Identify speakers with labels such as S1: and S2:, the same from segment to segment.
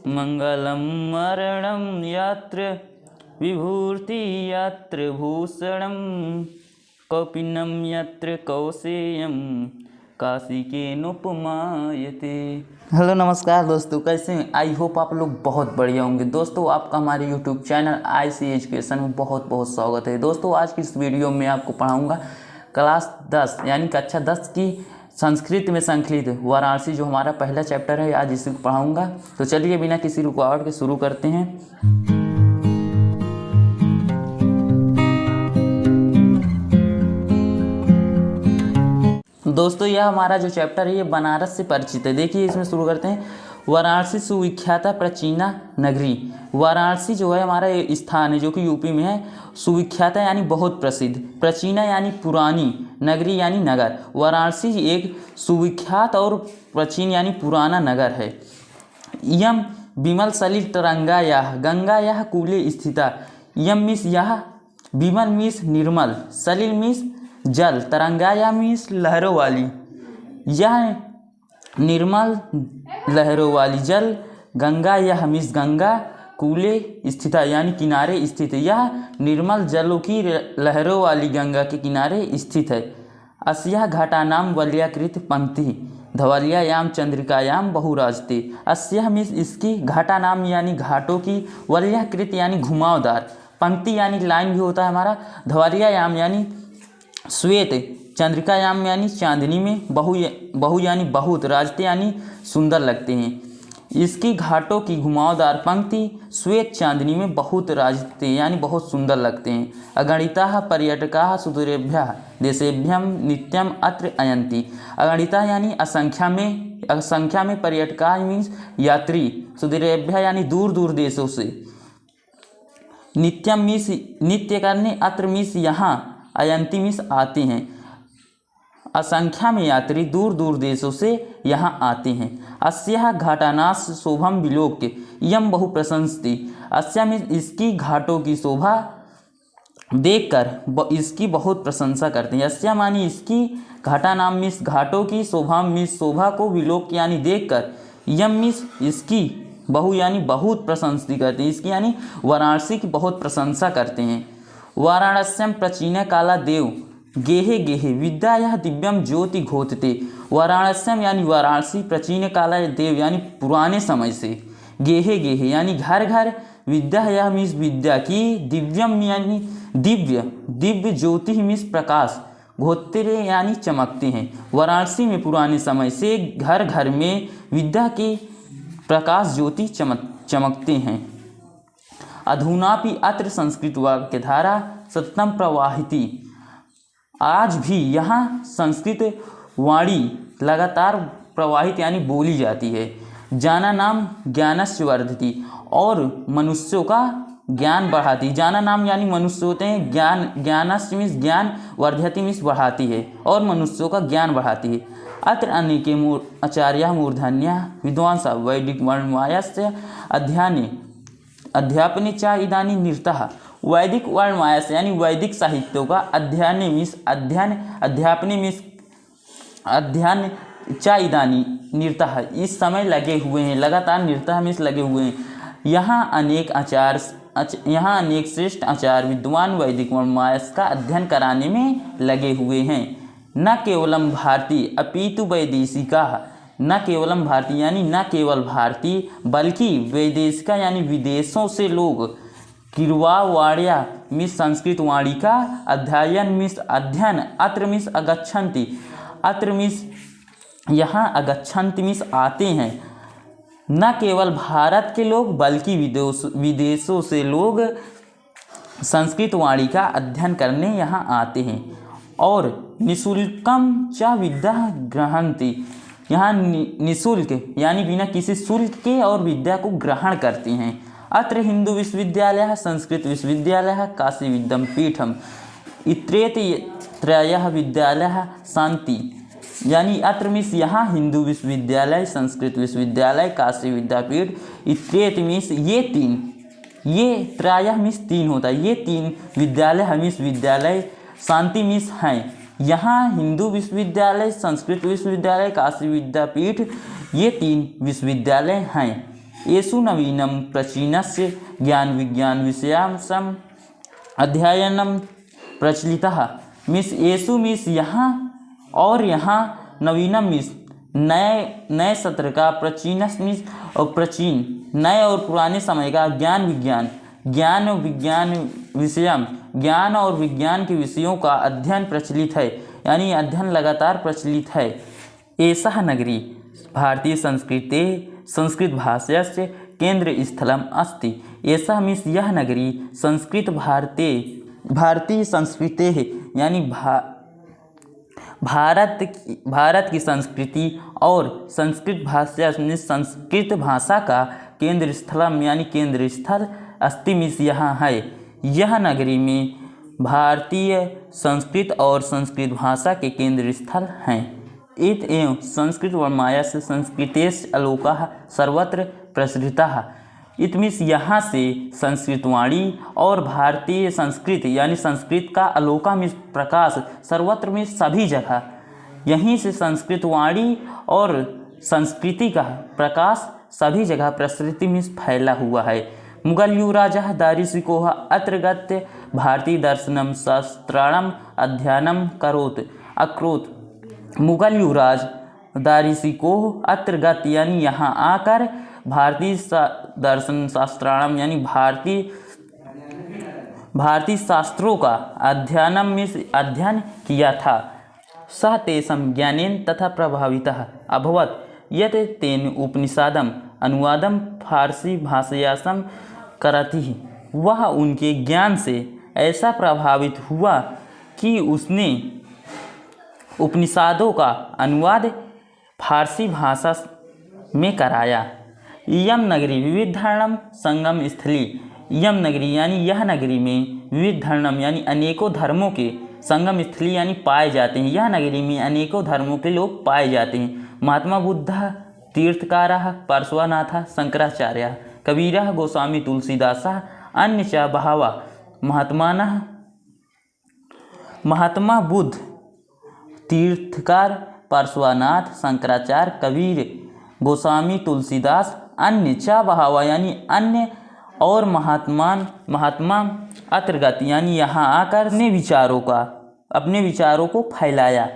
S1: मंगलम मरणं यत्र विभूति यत्र भूषणं कौपीनं यत्र कौशेयं काशिकेनोपमायते। हेलो नमस्कार दोस्तों, कैसे हैं? आई होप आप लोग बहुत बढ़िया होंगे। दोस्तों आपका हमारे यूट्यूब चैनल IC एजुकेशन में बहुत बहुत स्वागत है। दोस्तों आज की इस वीडियो में आपको पढ़ाऊंगा क्लास 10 यानी कक्षा 10 की संस्कृत में संकलित वाराणसी, जो हमारा पहला चैप्टर है, आज इसे पढ़ाऊंगा। तो चलिए बिना किसी रुकावट के शुरू करते हैं। दोस्तों यह हमारा जो चैप्टर है ये बनारस से परिचित है। देखिए इसमें शुरू करते हैं। वाराणसी सुविख्याता प्राचीना नगरी। वाराणसी जो है हमारा स्थान है जो कि यूपी में है। सुविख्याता यानी बहुत प्रसिद्ध, प्राचीना यानी पुरानी, नगरी यानी नगर। वाराणसी एक सुविख्यात और प्राचीन यानी पुराना नगर है। यम विमल सलिल तरंगायाः गंगायाः कूले स्थिता। यम मीन्स यह, विमल मीन्स निर्मल, सलिल मीन्स जल, तरंगाया मीन्स लहरों वाली। यह निर्मल लहरों वाली जल, गंगा यह मीन्स गंगा, कूले स्थित यानी किनारे स्थित है। यह निर्मल जलों की लहरों वाली गंगा के किनारे स्थित है। अस्याः घाटानां वलयाकृत पंक्ति धवल्यायाम चंद्रिकायाम बहुराजते। अस्याः मीन्स इसकी, घाटानाम यानी घाटों की, वलयाकृत यानी घुमावदार, पंक्ति यानी लाइन भी होता है हमारा, धवल्यायाम यानी श्वेत, चंद्रिकायाम यानी चांदनी में, बहु यानी बहुत, राजते यानी सुंदर लगते हैं। इसकी घाटों की घुमावदार पंक्ति श्वेत चांदनी में बहुत राजते यानी बहुत सुंदर लगते हैं। अगणिताः पर्यटकाः सुदूरेभ्यः देशेभ्यं नित्यम अत्र आयन्ति। अगणिता यानी असंख्या में पर्यटकाः मीन्स यात्री, सुदूरेभ्यः यानी दूर दूर देशों से, नित्यम मीन्स नित्य करने, अत्र मीन्स यहाँ, अयंती मीन्स आते हैं। असंख्या में यात्री दूर दूर देशों से यहाँ आते हैं। अस्याः घाटानास शोभम विलोक्य यम बहु प्रशंसति। अस्या मीन्स इसकी घाटों की शोभा देखकर इसकी बहुत प्रशंसा करते हैं। अस्या मानी इसकी, घाटानाम मीन्स घाटों की, शोभा मीन्स शोभा को, विलोक्य यानी देखकर, यम मीन्स इसकी, बहु यानी बहुत प्रशंसति करते हैं, इसकी यानी वाराणसी की बहुत प्रशंसा करते हैं। वाराणस्यम प्राचीन काला देव गेहे गेहे विद्यायाः दिव्यम ज्योति घोतते। वाराणस्यम यानी वाराणसी, प्राचीन काला देव यानी पुराने समय से, गेहे गेहे यानी घर घर, विद्यायाः मीन्स विद्या की, दिव्यम यानी दिव्य, दिव्य ज्योति मीन्स प्रकाश, घोतते यानी चमकते हैं। वाराणसी में पुराने समय से घर घर में विद्या की प्रकाश ज्योति चमकते हैं। अधुनापि अत्र संस्कृत वाक्यधारा सततम प्रवाहिती। आज भी यहाँ संस्कृत वाणी लगातार प्रवाहित यानी बोली जाती है। जाना नाम ज्ञानस्य वर्धति, और मनुष्यों का ज्ञान बढ़ाती। जाना नाम यानी मनुष्य होते हैं, ज्ञानस्य मीन्स ज्ञान, वर्धति मीन्स बढ़ाती है, और मनुष्यों का ज्ञान बढ़ाती है। अत्र अनेके आचार्याः मूर्धन्याः विद्वांसः वैदिक वर्णमायास्य अध्यापने च इदानीं निरताः। वैदिक वर्णमाया से यानी वैदिक साहित्यों का अध्ययन मीन्स अध्ययन, अध्यापने मीन्स अध्ययन, च इदानीं निरताः इस समय लगे हुए हैं, लगातार, निरताः मीन्स लगे हुए हैं। यहाँ अनेक श्रेष्ठ आचार्य विद्वान वैदिक वर्णमाया का अध्ययन कराने में लगे हुए हैं। न केवलम भारतीय अपितु वैदेशिकाः। न केवलम भारतीय यानी न केवल भारतीय, बल्कि वैदेशिका यानी विदेशों से लोग, किरवावाण्या मीन्स संस्कृत वाणी का, अध्ययन मीन्स अध्ययन, अत्र मीन्स अगच्छन्ति, अत्र मीन्स यहाँ, अगच्छन्ति मीन्स आते हैं। न केवल भारत के लोग बल्कि विदेशों से लोग संस्कृत वाणी का अध्ययन करने यहाँ आते हैं। और निःशुल्कम च विद्या ग्रहन्ति। यहाँ निःशुल्क यानी बिना किसी शुल्क के और विद्या को ग्रहण करते हैं। अत्र हिंदू विश्वविद्यालय, संस्कृत विश्वविद्यालय, काशी विद्यापीठम इत्येतत्रयः विद्यालयः सन्ति। यानी अत्र मीन्स यहाँ हिंदू विश्वविद्यालय, संस्कृत विश्वविद्यालय, काशी विद्यापीठ, इत्येत मीन्स ये तीन, ये त्रयः मीन्स तीन होता है, ये तीन विद्यालय मीन्स विद्यालय, शांति मीन्स हैं। यहाँ हिंदू विश्वविद्यालय, संस्कृत विश्वविद्यालय, काशी विद्यापीठ, ये तीन विश्वविद्यालय हैं। येषु नवीनं प्राचीनस्य ज्ञान विज्ञान विषयांसम अध्ययनम प्रचलितः। मिस येषु मिस यहाँ और यहाँ नवीनम मिस नए सत्र का, प्राचीनस मिस और प्राचीन नए और पुराने समय का, ज्ञान विज्ञान ज्ञान और विज्ञान विषयम ज्ञान और विज्ञान के विषयों का अध्ययन प्रचलित है, यानी अध्ययन लगातार प्रचलित है। एषः नगरी भारतीय संस्कृत भाषास्य केंद्र स्थलम अस्ति। एषः मीन्स यह नगरी भारतीय संस्कृतेः यानी भारत की संस्कृति और संस्कृत भाषा में संस्कृत भाषा का केंद्र स्थलम यानी केंद्र स्थल अस्ति मीन्स यहाँ है। यह नगरी में भारतीय संस्कृत और संस्कृत भाषा के केंद्र स्थल हैं। इत एवं संस्कृत वर्माया से संस्कृतेश अलोका सर्वत्र प्रसृतः। इत मीन्स यहाँ से संस्कृत वाणी और भारतीय संस्कृत यानी संस्कृत का अलोका मीन्स प्रकाश सर्वत्र में सभी जगह, यहीं से संस्कृत वाणी और संस्कृति का प्रकाश सभी जगह प्रसृति मीन्स फैला हुआ है। मुगल युवराज दारिशिकोह अत्र गत्य भारतीय दर्शनम शास्त्राणाम अध्ययनम अकरोत्। मुगल युवराज दारिशिकोह अत्र गत्य यानी यहाँ आकर भारतीय दर्शन शास्त्राणाम यानी भारतीय शास्त्रों का अध्ययन किया था। सः तेषां ज्ञानेन तथा प्रभावितः अभवत् यत् तेन उपनिषदम् अनुवादं फारसी भाषायां करति। वह उनके ज्ञान से ऐसा प्रभावित हुआ कि उसने उपनिषदों का अनुवाद फारसी भाषा में कराया। यम नगरी विविध धर्म संगम स्थली। यम नगरी यानी यह नगरी में विविध धर्म यानी अनेकों धर्मों के संगम स्थली यानी पाए जाते हैं। यह नगरी में अनेकों धर्मों के लोग पाए जाते हैं। महात्मा बुद्ध तीर्थकारः पार्श्वनाथ शंकराचार्य कबीरः गोस्वामी तुलसीदासः अन्य च बहवः महात्मा बुद्ध तीर्थकार पार्श्वनाथ शंकराचार्य कबीर गोस्वामी तुलसीदास अन्य च बहवः यानी अन्य और महात्मा अत्रगत यानी यहाँ आकर अपने विचारों को फैलाया।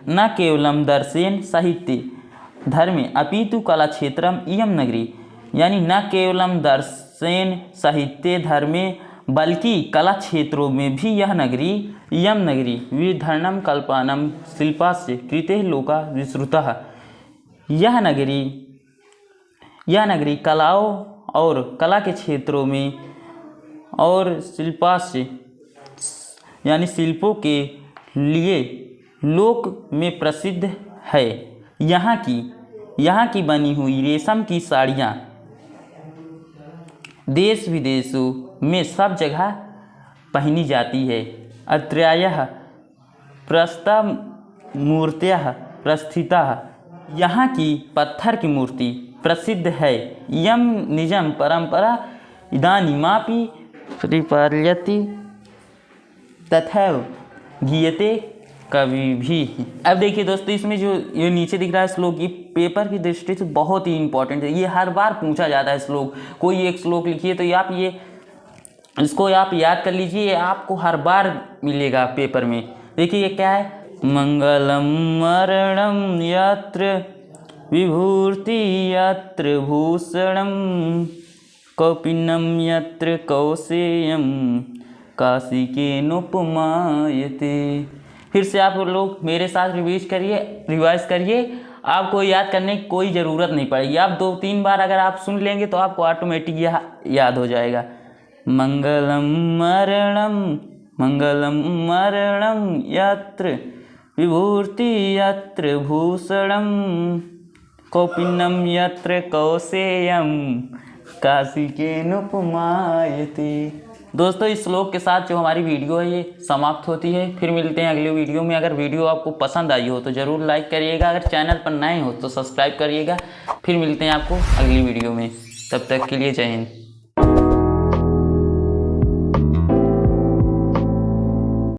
S1: न केवलम दर्शन साहित्य धर्मे अपितु कला क्षेत्रम इयम नगरी यानी न केवलम दर्शन साहित्य धर्मे बल्कि कला क्षेत्रों में भी यह नगरी इयम नगरी विधर्णम कल्पनम शिल्पास्य कृते लोका विश्रुतः। यह नगरी कलाओं और कला के क्षेत्रों में और शिल्पास्य यानी शिल्पों के लिए लोक में प्रसिद्ध है। यहाँ की बनी हुई रेशम की साड़ियाँ देश विदेशों में सब जगह पहनी जाती है। अत्रत्यः प्रस्तमूर्तयः प्रस्थितः यहाँ की पत्थर की मूर्ति प्रसिद्ध है। यम निजम परंपरा इदानीमापि परिपाल्यते तथैव गीयते कवि भी। अब देखिए दोस्तों, इसमें जो ये नीचे दिख रहा है श्लोक, ये पेपर की दृष्टि से बहुत ही इंपॉर्टेंट है। ये हर बार पूछा जाता है श्लोक। कोई एक श्लोक लिखिए तो आप इसको आप याद कर लीजिए, आपको हर बार मिलेगा पेपर में। देखिए ये क्या है, मंगलम मरणम यत्र विभूति यत्र भूषणम कौपिनम यत्र कौसेयम काशिकेनोपमायते। फिर से आप लोग मेरे साथ रिवाइज करिए। आपको याद करने की कोई ज़रूरत नहीं पड़ेगी। आप 2-3 बार अगर आप सुन लेंगे तो आपको ऑटोमेटिक यह याद हो जाएगा। मंगलम मरणम यत्र विभूति यत्र भूषणम कौपिनम यत्र कौसेयम काशिकेनोपमायते। दोस्तों, इस श्लोक के साथ जो हमारी वीडियो है ये समाप्त होती है। फिर मिलते हैं अगले वीडियो में। अगर वीडियो आपको पसंद आई हो तो ज़रूर लाइक करिएगा। अगर चैनल पर नए हो तो सब्सक्राइब करिएगा। फिर मिलते हैं आपको अगली वीडियो में। तब तक के लिए जय हिंद।